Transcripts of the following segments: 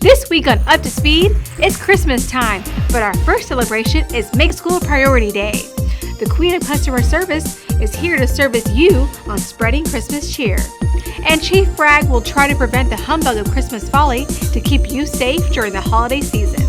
This week on Up to Speed, it's Christmas time, but our first celebration is Make School a Priority Day. The Queen of Customer Service is here to service you on spreading Christmas cheer. And Chief Bragg will try to prevent the humbug of Christmas folly to keep you safe during the holiday season.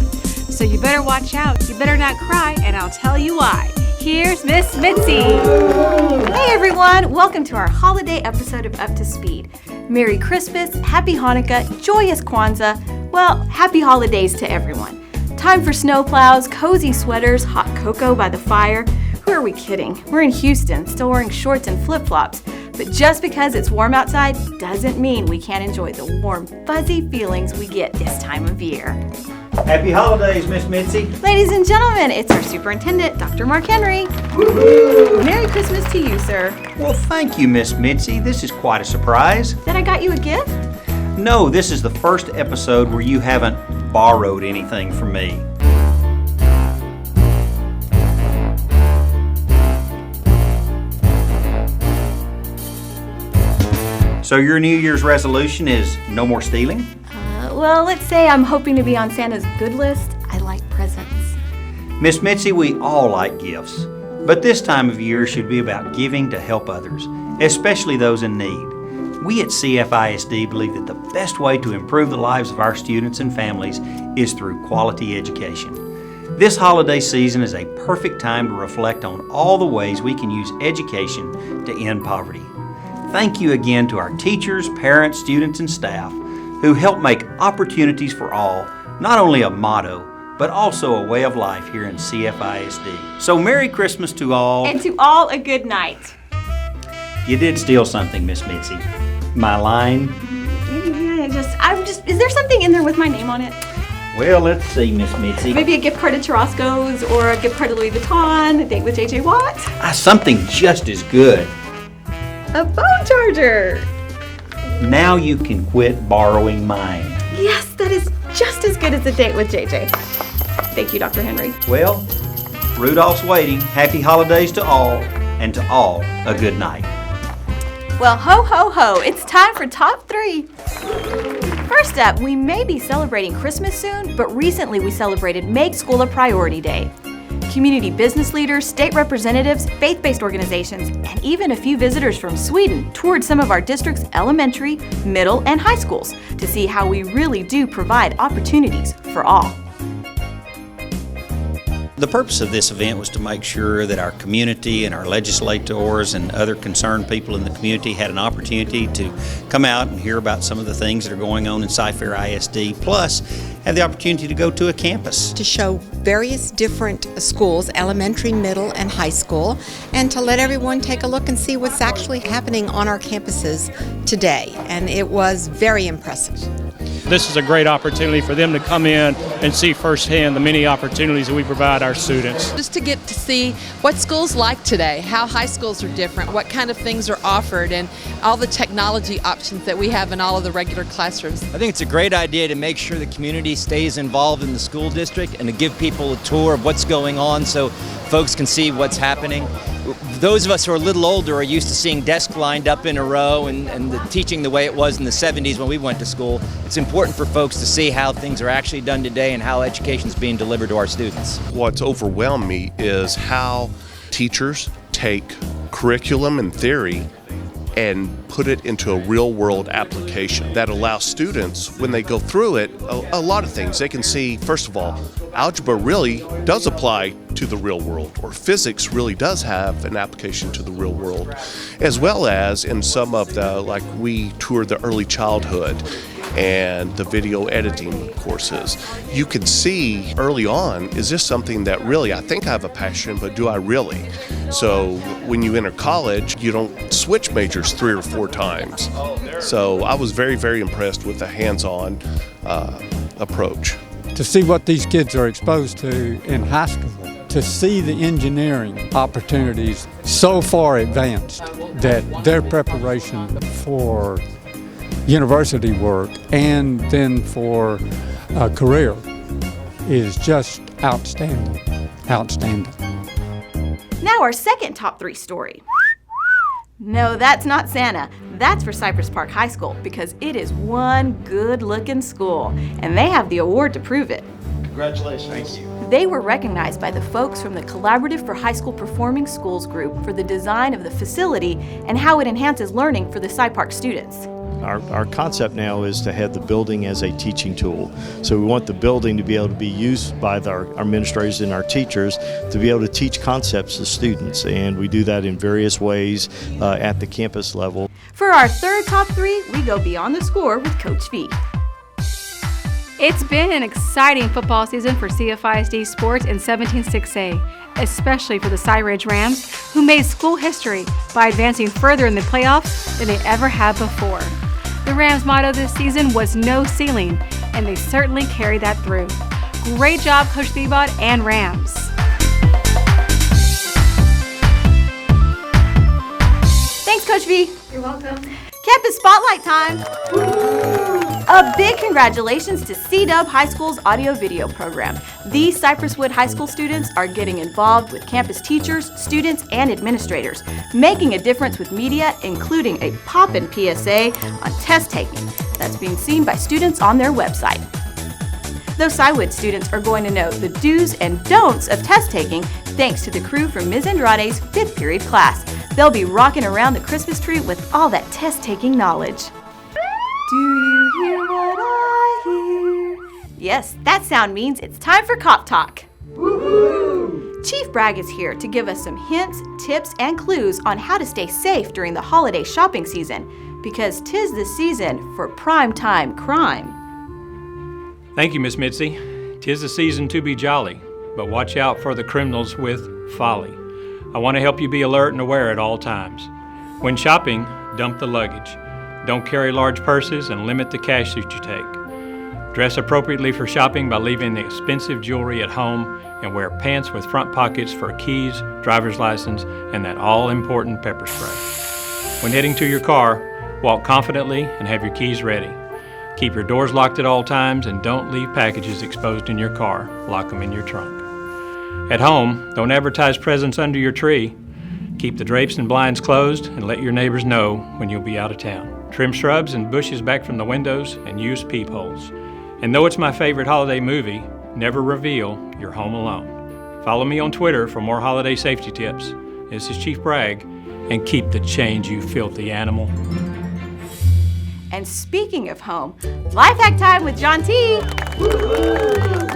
So you better watch out, you better not cry, and I'll tell you why. Here's Miss Mitzi. Hey everyone, welcome to our holiday episode of Up to Speed. Merry Christmas, Happy Hanukkah, Joyous Kwanzaa, well, Happy Holidays to everyone. Time for snowplows, cozy sweaters, hot cocoa by the fire. Who are we kidding? We're in Houston, still wearing shorts and flip-flops. But just because it's warm outside doesn't mean we can't enjoy the warm, fuzzy feelings we get this time of year. Happy holidays, Miss Mitzi. Ladies and gentlemen, it's our superintendent, Dr. Mark Henry. Woo-hoo! Merry Christmas to you, sir. Well, thank you, Miss Mitzi. This is quite a surprise. That I got you a gift? No, this is the first episode where you haven't borrowed anything from me. So your New Year's resolution is no more stealing? Well, let's say I'm hoping to be on Santa's good list. I like presents. Miss Mitzi, we all like gifts, but this time of year should be about giving to help others, especially those in need. We at CFISD believe that the best way to improve the lives of our students and families is through quality education. This holiday season is a perfect time to reflect on all the ways we can use education to end poverty. Thank you again to our teachers, parents, students, and staff who help make opportunities for all not only a motto, but also a way of life here in CFISD. So Merry Christmas to all. And to all a good night. You did steal something, Miss Mitzi. My line? Is there something in there with my name on it? Well, let's see, Miss Mitzi. Maybe a gift card to Tarasco's or a gift card to Louis Vuitton, a date with JJ Watt. Something just as good. A phone charger. Now you can quit borrowing mine. Yes, that is just as good as a date with JJ. Thank you, Dr. Henry. Well, Rudolph's waiting. Happy holidays to all, and to all a good night. Well, ho, ho, ho, it's time for Top 3. First up, we may be celebrating Christmas soon, but recently we celebrated Make School a Priority Day. Community business leaders, state representatives, faith-based organizations, and even a few visitors from Sweden toured some of our district's elementary, middle, and high schools to see how we really do provide opportunities for all. The purpose of this event was to make sure that our community and our legislators and other concerned people in the community had an opportunity to come out and hear about some of the things that are going on in Cypress-Fairbanks, plus have the opportunity to go to a campus. To show various different schools, elementary, middle, and high school, and to let everyone take a look and see what's actually happening on our campuses today. And it was very impressive. This is a great opportunity for them to come in and see firsthand the many opportunities that we provide our students. Just to get to see what school's like today, how high schools are different, what kind of things are offered, and all the technology options that we have in all of the regular classrooms. I think it's a great idea to make sure the community stays involved in the school district and to give people a tour of what's going on so folks can see what's happening. Those of us who are a little older are used to seeing desks lined up in a row and the teaching the way it was in the 70s when we went to school. It's important for folks to see how things are actually done today and how education is being delivered to our students. What's overwhelmed me is how teachers take curriculum and theory and put it into a real-world application that allows students, when they go through it, a lot of things. They can see, first of all, algebra really does apply to the real world, or physics really does have an application to the real world, as well as in some of the, like we toured the early childhood and the video editing courses. You can see early on, is this something that really, I think I have a passion, but do I really? So when you enter college, you don't switch majors 3 or 4 times. So I was very, very impressed with the hands-on approach. To see what these kids are exposed to in high school, to see the engineering opportunities so far advanced that their preparation for university work and then for a career is just outstanding. Outstanding. Now our second top 3 story. No, that's not Santa. That's for Cypress Park High School because it is one good-looking school, and they have the award to prove it. Congratulations. Thank you. They were recognized by the folks from the Collaborative for High School Performing Schools group for the design of the facility and how it enhances learning for the Cy Park students. Our concept now is to have the building as a teaching tool. So we want the building to be able to be used by our administrators and our teachers to be able to teach concepts to students, and we do that in various ways at the campus level. For our third top three, we go beyond the score with Coach V. It's been an exciting football season for CFISD sports in 17-6A, especially for the Cy Ridge Rams, who made school history by advancing further in the playoffs than they ever had before. The Rams' motto this season was no ceiling, and they certainly carried that through. Great job, Coach Thiebaud and Rams. Thanks, Coach V. You're welcome. Campus Spotlight time. A big congratulations to C-Dub High School's audio-video program. These Cypresswood High School students are getting involved with campus teachers, students, and administrators, making a difference with media, including a poppin' PSA on test taking that's being seen by students on their website. Those Cywood students are going to know the do's and don'ts of test taking thanks to the crew from Ms. Andrade's 5th period class. They'll be rocking around the Christmas tree with all that test-taking knowledge. Do you hear what I hear? Yes, that sound means it's time for Cop Talk. Woo-hoo! Chief Bragg is here to give us some hints, tips, and clues on how to stay safe during the holiday shopping season, because 'tis the season for primetime crime. Thank you, Miss Mitzi. 'Tis the season to be jolly, but watch out for the criminals with folly. I want to help you be alert and aware at all times. When shopping, dump the luggage. Don't carry large purses and limit the cash that you take. Dress appropriately for shopping by leaving the expensive jewelry at home, and wear pants with front pockets for keys, driver's license, and that all-important pepper spray. When heading to your car, walk confidently and have your keys ready. Keep your doors locked at all times and don't leave packages exposed in your car. Lock them in your trunk. At home, don't advertise presents under your tree. Keep the drapes and blinds closed and let your neighbors know when you'll be out of town. Trim shrubs and bushes back from the windows and use peepholes. And though it's my favorite holiday movie, never reveal you're home alone. Follow me on Twitter for more holiday safety tips. This is Chief Bragg, and keep the change, you filthy animal. And speaking of home, Life Hack Time with John T.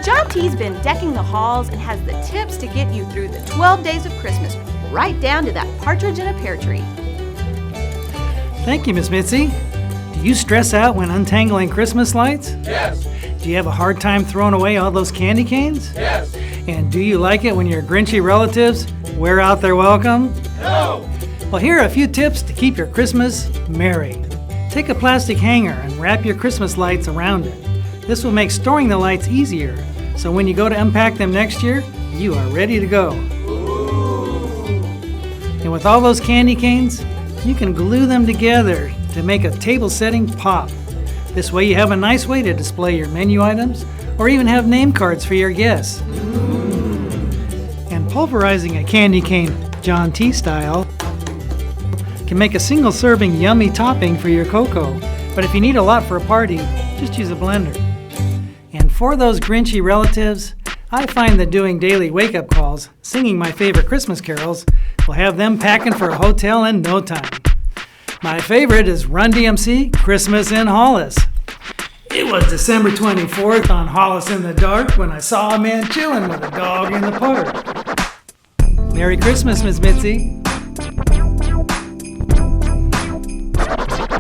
John T's been decking the halls and has the tips to get you through the 12 days of Christmas, right down to that partridge in a pear tree. Thank you, Miss Mitzi. Do you stress out when untangling Christmas lights? Yes. Do you have a hard time throwing away all those candy canes? Yes. And do you like it when your Grinchy relatives wear out their welcome? No. Well, here are a few tips to keep your Christmas merry. Take a plastic hanger and wrap your Christmas lights around it. This will make storing the lights easier, so when you go to unpack them next year, you are ready to go. Ooh. And with all those candy canes, you can glue them together to make a table setting pop. This way you have a nice way to display your menu items or even have name cards for your guests. And pulverizing a candy cane John T style can make a single serving yummy topping for your cocoa. But if you need a lot for a party, just use a blender. And for those Grinchy relatives, I find that doing daily wake-up calls, singing my favorite Christmas carols, will have them packing for a hotel in no time. My favorite is Run DMC, Christmas in Hollis. It was December 24th on Hollis in the Dark when I saw a man chilling with a dog in the park. Merry Christmas, Miss Mitzi.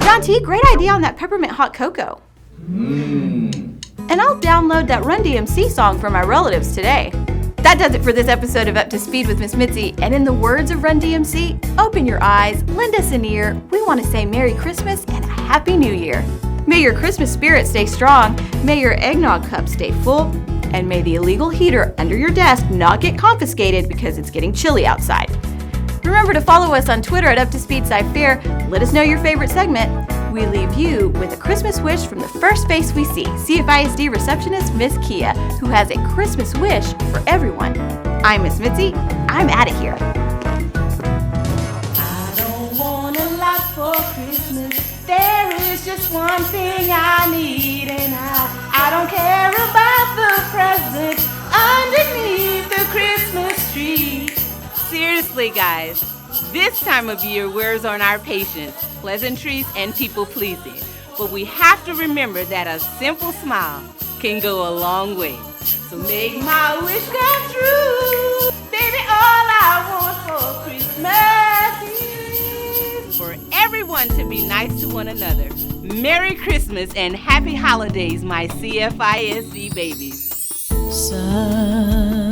John T, great idea on that peppermint hot cocoa. And I'll download that Run DMC song for my relatives today. That does it for this episode of Up to Speed with Miss Mitzi. And in the words of Run DMC, open your eyes, lend us an ear. We want to say Merry Christmas and a Happy New Year. May your Christmas spirit stay strong. May your eggnog cup stay full. And may the illegal heater under your desk not get confiscated because it's getting chilly outside. Remember to follow us on Twitter at UpToSpeedSciFair. Let us know your favorite segment. We leave you with a Christmas wish from the first face we see, CFISD receptionist Miss Kia, who has a Christmas wish for everyone. I'm Miss Mitzi. I'm out of here. I don't want a lot for Christmas. There is just one thing I need, and I don't care about the presents underneath the Christmas tree. Seriously, guys, this time of year wears on our patience, pleasantries, and people-pleasing. But we have to remember that a simple smile can go a long way. So make my wish come true. Baby, all I want for Christmas is for everyone to be nice to one another. Merry Christmas and Happy Holidays, my CFISD babies. Sun